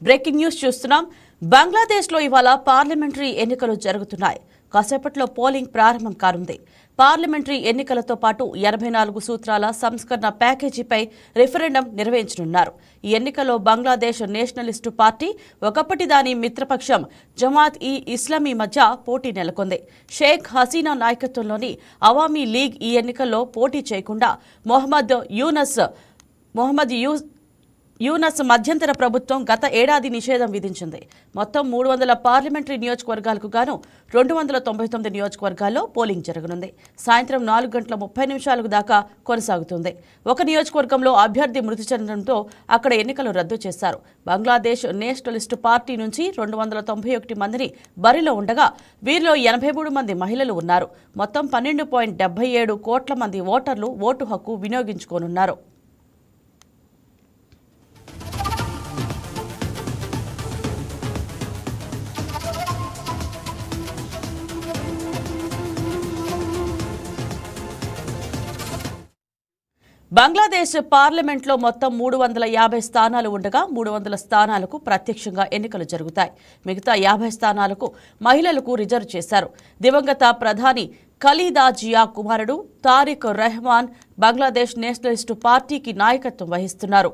Breaking news చూస్తున్నాం. బంగ్లాదేశ్లో ఇవాళ పార్లమెంటరీ ఎన్నికలు జరుగుతున్నాయి. కాసేపట్లో పోలింగ్ ప్రారంభం కానుంది. పార్లమెంటరీ ఎన్నికలతో పాటు 84 సూత్రాల సంస్కరణ ప్యాకేజీపై రిఫరెండం నిర్వహించనున్నారు. ఈ ఎన్నికల్లో బంగ్లాదేశ్ నేషనలిస్టు పార్టీ, ఒకప్పటి దాని మిత్రపక్షం జమాత్-ఇ-ఇస్లామీ మధ్య పోటీ నెలకొంది. షేక్ హసీనా నాయకత్వంలోని అవామీ లీగ్ ఈ ఎన్నికల్లో పోటీ చేయకుండా మొహమ్మద్ యూనస్ మధ్యంతర ప్రభుత్వం గత ఏడాది నిషేధం విధించింది. మొత్తం 300 పార్లమెంటరీ నియోజకవర్గాలకు గాను 299 నియోజకవర్గాల్లో పోలింగ్ జరగనుంది. సాయంత్రం 4:30 దాకా కొనసాగుతుంది. ఒక నియోజకవర్గంలో అభ్యర్థి మృతి చెందడంతో అక్కడ ఎన్నికలు రద్దు చేశారు. బంగ్లాదేశ్ నేషనలిస్టు పార్టీ నుంచి 291 మందిని బరిలో ఉండగా వీరిలో 83 మంది మహిళలు ఉన్నారు. మొత్తం 12.77 కోట్ల మంది ఓటర్లు ఓటు హక్కు వినియోగించుకోనున్నారు. బంగ్లాదేశ్ పార్లమెంట్లో మొత్తం 350 స్థానాలు ఉండగా 300 స్థానాలకు ప్రత్యక్షంగా ఎన్నికలు జరుగుతాయి. మిగతా 50 స్థానాలకు మహిళలకు రిజర్వ్ చేశారు. దివంగత ప్రధాని ఖలీదా జియా కుమారుడు తారిక్ రెహమాన్ బంగ్లాదేశ్ నేషనలిస్టు పార్టీకి నాయకత్వం వహిస్తున్నారు.